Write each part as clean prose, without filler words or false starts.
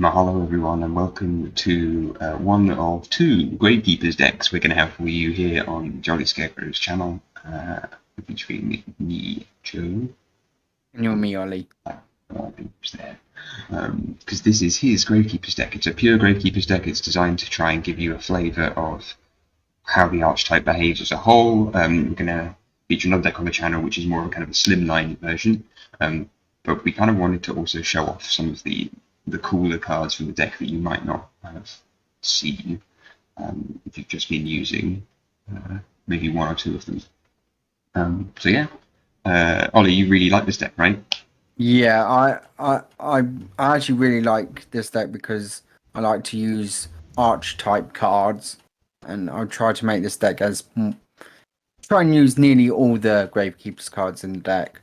Mahalo everyone and welcome to one of two Gravekeepers decks we're going to have for you here on Jolly Scarecrow's channel, featuring me, Joe. And you're me, Ollie. There. Because this is his Gravekeepers deck. It's a pure Gravekeepers deck. It's designed to try and give you a flavour of how the archetype behaves as a whole. We're going to feature another deck on the channel which is more of a kind of a slimline version, but we kind of wanted to also show off some of the cooler cards from the deck that you might not have seen if you've just been using maybe one or two of them. So yeah, Ollie, you really like this deck, right? Yeah, I actually really like this deck because I like to use archetype cards, and I'll try to make this deck try and use nearly all the Gravekeepers cards in the deck.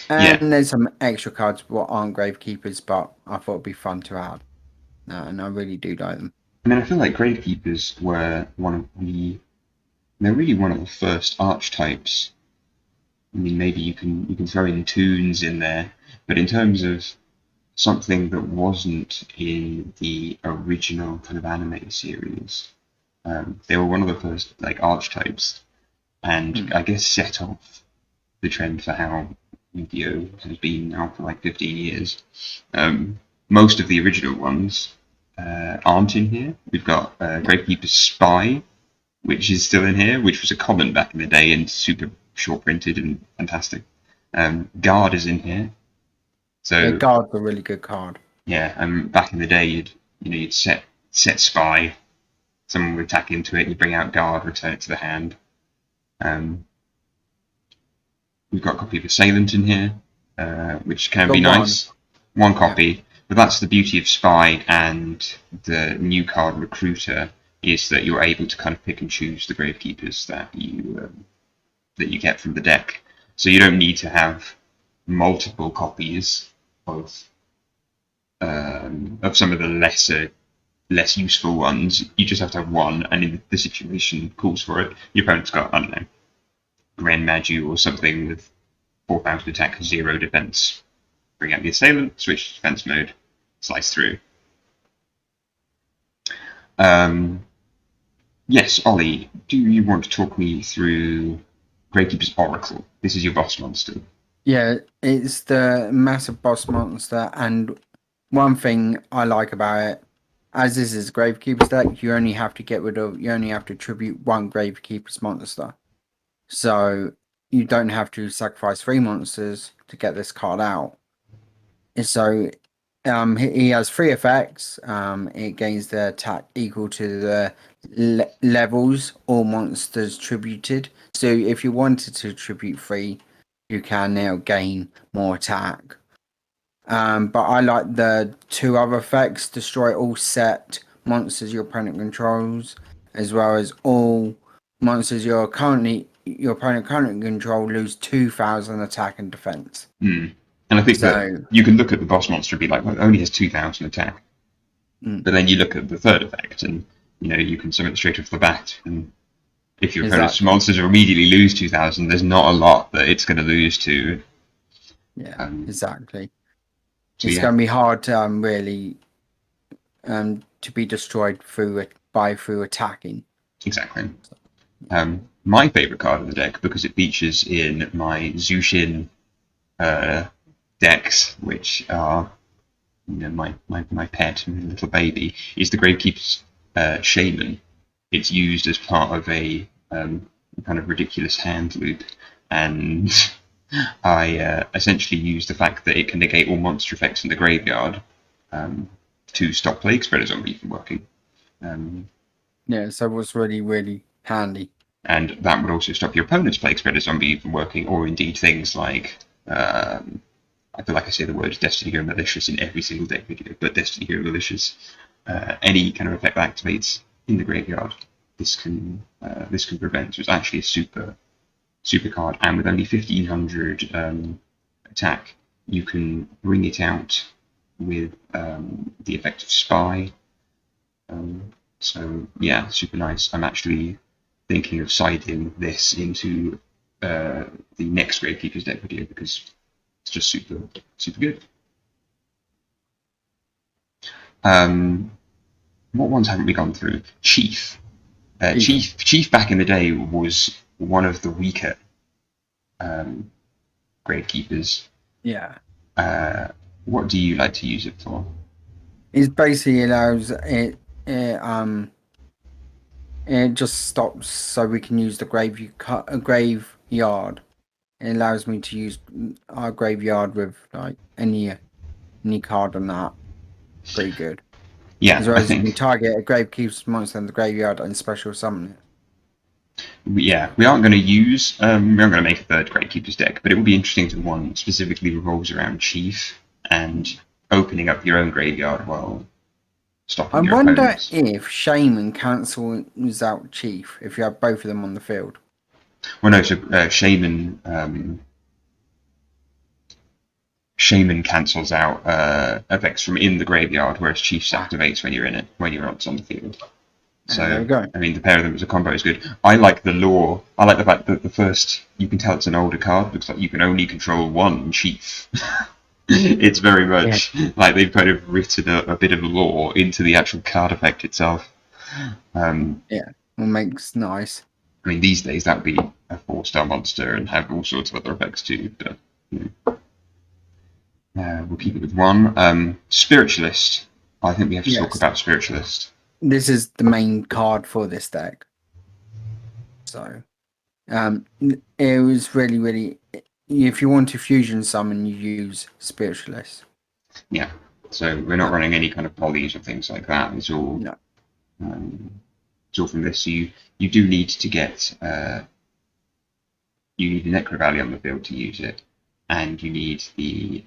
Yeah, And there's some extra cards what aren't Gravekeepers, but I thought it'd be fun to add. And I really do like them. I mean, I feel like Gravekeepers were they're really one of the first archetypes. I mean, maybe you can throw in tunes in there, but in terms of something that wasn't in the original kind of anime series, they were one of the first like archetypes, and I guess set off the trend for how Yu-Gi-Oh has been now for like 15 years. Most of the original ones aren't in here. We've got Gravekeeper's Spy, which is still in here, which was a common back in the day and super short printed and fantastic. Guard is in here. Yeah, So Guard's a really good card. yeah, back in the day you'd set Spy, someone would attack into it, you bring out Guard, return it to the hand. We've got a copy of Assailant in here, which can be nice. One copy, but that's the beauty of Spy and the new card Recruiter, is that you're able to kind of pick and choose the Gravekeepers that you get from the deck. So you don't need to have multiple copies of some of the less useful ones. You just have to have one, and if the situation calls for it, your opponent's got, I don't know, Grand Maju or something with 4,000 attack, 0 defense. Bring out the Assailant, switch to defense mode, slice through. Yes, Ollie, do you want to talk me through Gravekeeper's Oracle? This is your boss monster. Yeah, it's the massive boss monster, and one thing I like about it, as this is Gravekeeper's deck, you only have to tribute one Gravekeeper's monster. So you don't have to sacrifice 3 monsters to get this card out. So he has 3 effects. It gains the attack equal to the levels all monsters tributed. So if you wanted to tribute 3, you can now gain more attack. But I like the 2 other effects: destroy all set monsters your opponent controls, as well as all monsters your opponent currently control lose 2,000 attack and defense. And I think that you can look at the boss monster and be like, well, it only has 2,000 attack. But then you look at the third effect, and you can summon it straight off the bat. And if your opponent's monsters immediately lose 2,000, there's not a lot that it's going to lose to. Yeah, exactly. So it's going to be hard to really to be destroyed through attacking. Exactly. My favorite card of the deck, because it features in my Zushin decks, which are my pet, my little baby, is the Gravekeeper's Shaman. It's used as part of a kind of ridiculous hand loop, and I essentially use the fact that it can negate all monster effects in the graveyard to stop Plague Spreader Zombie from working. Yeah, so it was really, really handy. And that would also stop your opponent's Plague Spreader Zombie from working, or indeed things like, I feel like I say the word Destiny Hero Malicious in every single deck video, but Destiny Hero Malicious, any kind of effect that activates in the graveyard, this can prevent. So it's actually a super card, and with only 1,500 attack, you can bring it out with the effect of Spy. So yeah, super nice. I'm actually thinking of siding this into the next Gravekeepers deck video because it's just super good. What ones haven't we gone through? Chief. Chief. Chief back in the day was one of the weaker um, Gravekeepers. Yeah. What do you like to use it for? It basically allows it just stops so we can use the graveyard. It allows me to use our graveyard with like any card on that. Pretty good. Yeah, As well I as you can think. target a Gravekeeper's monster in the graveyard and special summon it. Yeah, we aren't going to use. We aren't going to make a third Gravekeepers deck, but it will be interesting to one that specifically revolves around Chief and opening up your own graveyard while I stopping your wonder opponents. if Shaman cancels out Chief if you have both of them on the field. Well, no, so Shaman cancels out effects from in the graveyard, whereas Chiefs activates when you're in it, when you're on the field. And there So, we go. I mean, the pair of them as a combo is good. I like the lore. I like the fact that the first, you can tell it's an older card. Looks like you can only control one Chief. It's very much like they've kind of written a bit of lore into the actual card effect itself. Yeah, what makes nice. I mean, these days that would be a 4-star monster and have all sorts of other effects too. But we'll keep it with one. Spiritualist. I think we have to talk Yes. about Spiritualist. This is the main card for this deck. So, it was really. If you want to fusion summon, you use Spiritualist. Yeah. So we're not running any kind of polys or things like that. It's all No. It's all from this. So you do need to get you need the Necro Valley on the field to use it, and you need the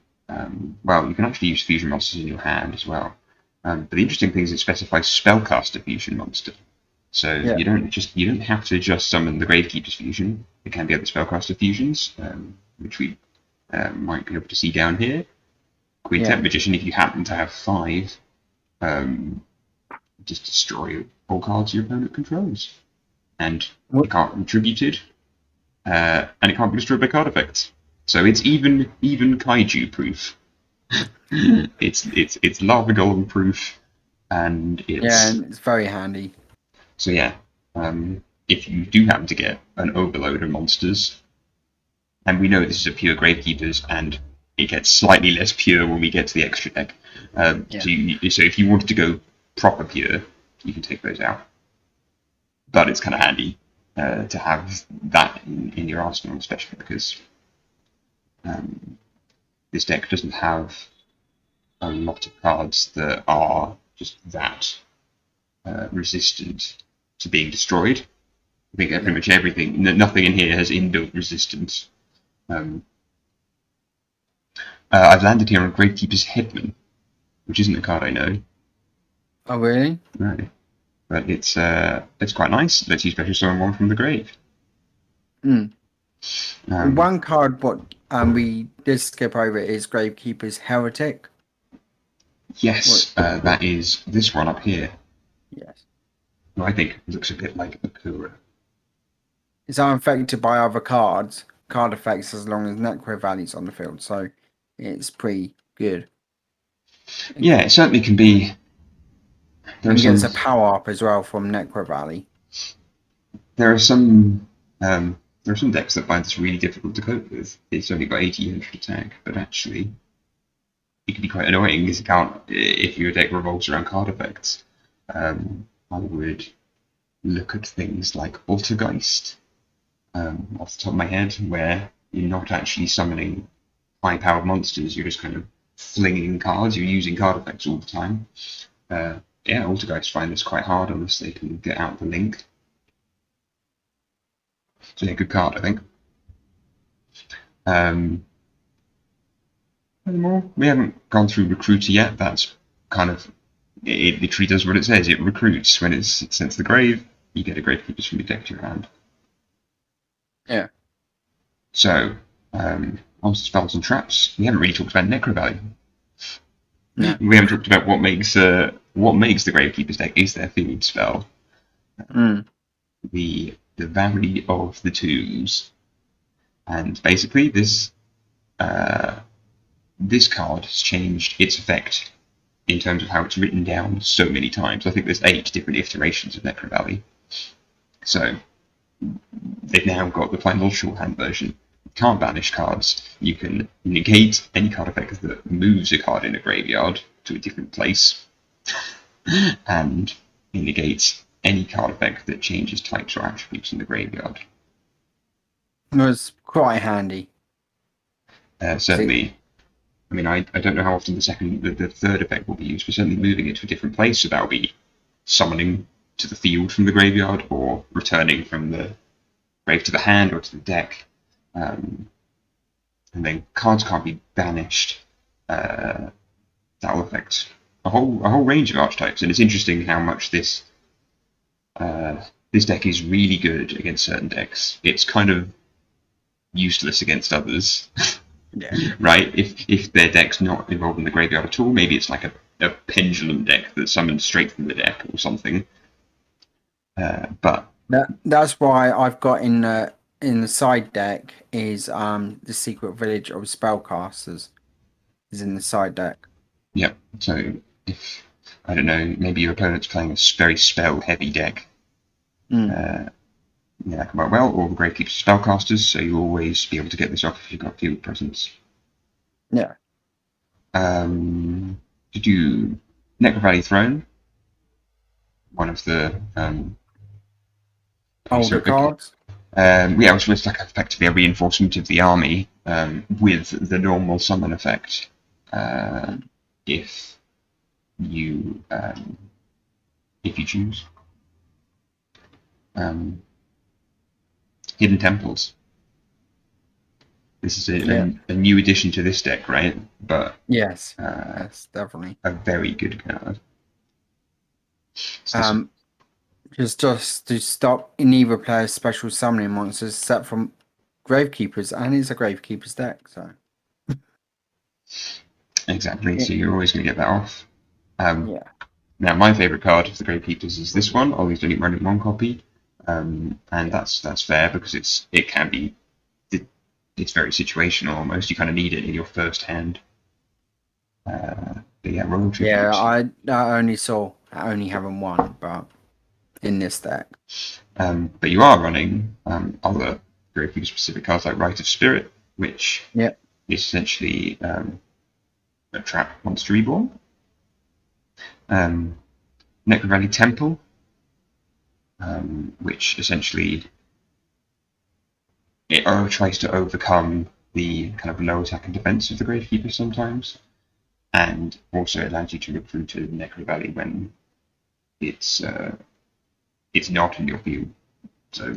well, you can actually use fusion monsters in your hand as well. But the interesting thing is it specifies spellcaster fusion monster. So Yeah. you don't have to just summon the Gravekeeper's fusion. It can be other spellcaster fusions, which we might be able to see down here. Quintet Magician, if you happen to have 5, just destroy all cards your opponent controls. And it can't be attributed, and it can't be destroyed by card effects. So it's even kaiju proof. it's lava golem proof, and and it's very handy. So yeah, if you do happen to get an overload of monsters, and we know this is a pure Gravekeepers, and it gets slightly less pure when we get to the extra deck. So if you wanted to go proper pure, you can take those out. But it's kind of handy to have that in your arsenal, especially because this deck doesn't have a lot of cards that are just that resistant to being destroyed. I think pretty much everything, nothing in here has inbuilt resistance. I've landed here on Gravekeeper's Headman, which isn't a card I know. Oh really? No. But it's quite nice. Lets you special summon one from the grave. One card what we did skip over is Gravekeeper's Heretic. Yes, that is this one up here. Yes. I think it looks a bit like Akura. It's unaffected by other card effects as long as Necro Valley's on the field, so it's pretty good. Yeah, it certainly can be. And gets a power up as well from Necro Valley. There are some decks that find this really difficult to cope with. It's only got 1800 attack, but actually it can be quite annoying if your deck revolves around card effects. I would look at things like Altergeist off the top of my head, where you're not actually summoning high-powered monsters, you're just kind of flinging cards, you're using card effects all the time. Altergeist find this quite hard unless they can get out the link. So good card, I think. Furthermore, we haven't gone through Recruiter yet. That's kind of, it literally does what it says. It recruits. When it's sent to the grave, you get a Gravekeepers from your deck to your hand. Yeah. So, monster spells and traps. We haven't really talked about Necro Valley. No. We haven't talked about what makes the Gravekeepers deck is their field spell. The Valley of the Tombs. And basically this card has changed its effect in terms of how it's written down so many times. I think there's 8 different iterations of Necro Valley. So they've now got the final shorthand version. You can't banish cards. You can negate any card effect that moves a card in a graveyard to a different place, and it negates any card effect that changes types or attributes in the graveyard. It was quite handy. Certainly, I mean, I don't know how often the third effect will be used, but certainly moving it to a different place, so that'll be summoning to the field from the graveyard, or returning from the grave to the hand or to the deck. And then cards can't be banished. That will affect a whole range of archetypes, and it's interesting how much this deck is really good against certain decks. It's kind of useless against others. Yeah. Right? If their deck's not involved in the graveyard at all, maybe it's like a pendulum deck that summons straight from the deck or something. But that's why I've got in the side deck is the Secret Village of Spellcasters is in the side deck. Yeah. So if I don't know, maybe your opponent's playing a very spell heavy deck. Yeah, that can work well, or the Gravekeepers spellcasters, so you'll always be able to get this off if you've got field presence. Yeah. Did you Necrophilly Throne? One of the older cards? Yeah, it was like effectively a reinforcement of the army with the normal summon effect. If you choose. Hidden Temples. This is a new addition to this deck, right? But yes, definitely a very good card. Just to stop neither player's special summoning monsters set from Gravekeepers, and it's a Gravekeepers deck, so exactly. So you're always going to get that off. Yeah. Now, my favourite card of the Gravekeepers is this one. Always only running one copy. And that's fair because it's very situational almost. You kind of need it in your first hand. But yeah, Royal Tribute. Yeah, I only having one, but in this deck. But you are running other Gravekeeper specific cards like Rite of Spirit, which is essentially a trap monster reborn. Necro Valley Temple, which essentially it tries to overcome the kind of low attack and defense of the Gravekeeper sometimes, and also allows you to recruit to Necro Valley when it's not in your field. So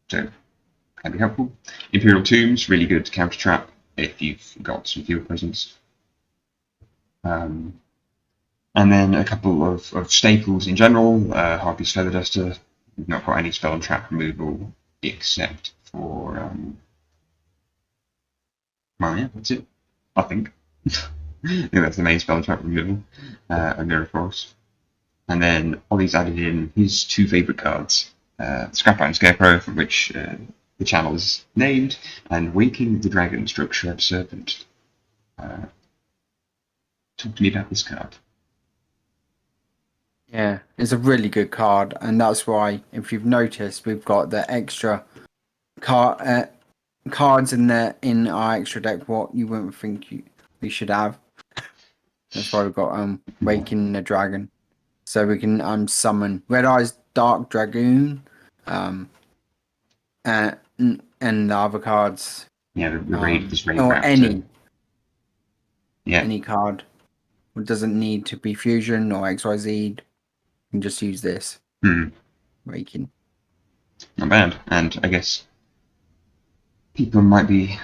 can be helpful. Imperial Tombs, really good counter trap if you've got some field presence. And then a couple of staples in general. Harpies Feather Duster, we've not got any spell and trap removal except for well, yeah, that's it. I think. I think that's the main spell and trap removal. A Mirror Force. And then Ollie's added in his 2 favourite cards. Scrap Scarecrow, from which the channel is named, and Waking the Dragon Shrub Serpent. Talk to me about this card. Yeah, it's a really good card, and that's why, if you've noticed, we've got the extra cards in our extra deck. What you wouldn't think we should have. That's why we've got Waking the Dragon, so we can summon Red Eyes Dark Dragoon, and the other cards. Yeah, the raid or raptor. Any card. It doesn't need to be fusion or XYZ. You can just use this. Waking. Not bad. And I guess people might be,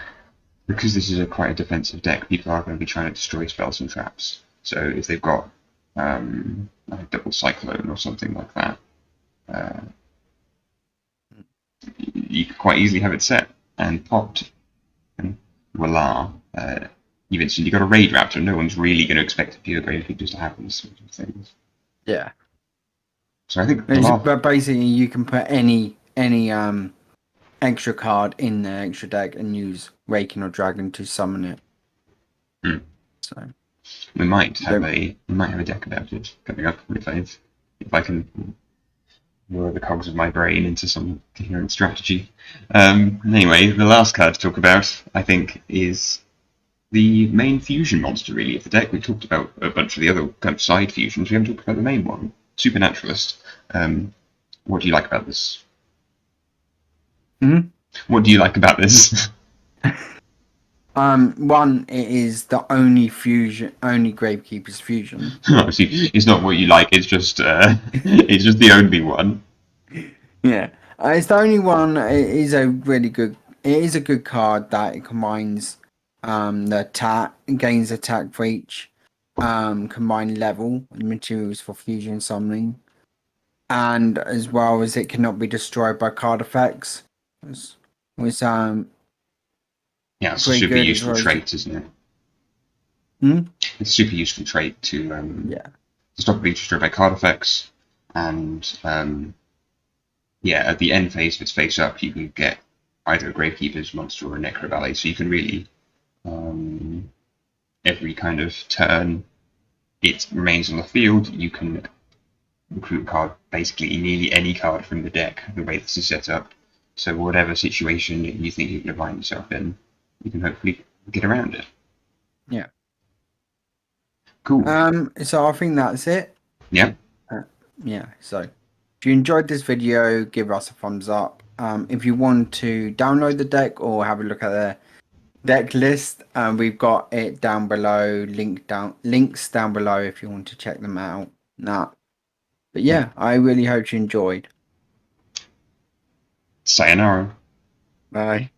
because this is quite a defensive deck, people are going to be trying to destroy spells and traps. So if they've got like a double cyclone or something like that, you could quite easily have it set and popped, and voila, you've instantly got a raid raptor. No one's really going to expect a pure Gravekeepers to happen, sort of things. Yeah. So I think, but basically, you can put any extra card in the extra deck and use Waking or Dragon to summon it. Hmm. So We might have a deck about it coming up if I can lure the cogs of my brain into some coherent strategy. Anyway, the last card to talk about, I think, is the main fusion monster, really, of the deck. We've talked about a bunch of the other kind of side fusions. We haven't talked about the main one, Supernaturalist. What do you like about this? Hmm? What do you like about this? One, it is the only Gravekeepers fusion. Obviously, it's not what you like. It's just it's just the only one. Yeah, it's the only one. It is a really good. It is a good card that it combines the attack, gains attack for each combined level and materials for fusion summoning, and as well as it cannot be destroyed by card effects. Was Yeah, it's a pretty super good as useful well as trait, isn't it? hmm? It's a super useful trait to Yeah. stop being destroyed by card effects, and yeah, at the end phase, if it's face up, you can get either a Gravekeepers monster or a Necro Valley, so you can really every kind of turn it remains on the field, you can recruit a card, basically nearly any card from the deck, the way this is set up. So whatever situation you think you're going to find yourself in, you can hopefully get around it. Yeah. Cool. So I think that's it. Yeah. Yeah. So if you enjoyed this video, give us a thumbs up. If you want to download the deck or have a look at the deck list, we've got it down below. Links down below if you want to check them out. Nah. But yeah, I really hope you enjoyed. Sayonara. Bye.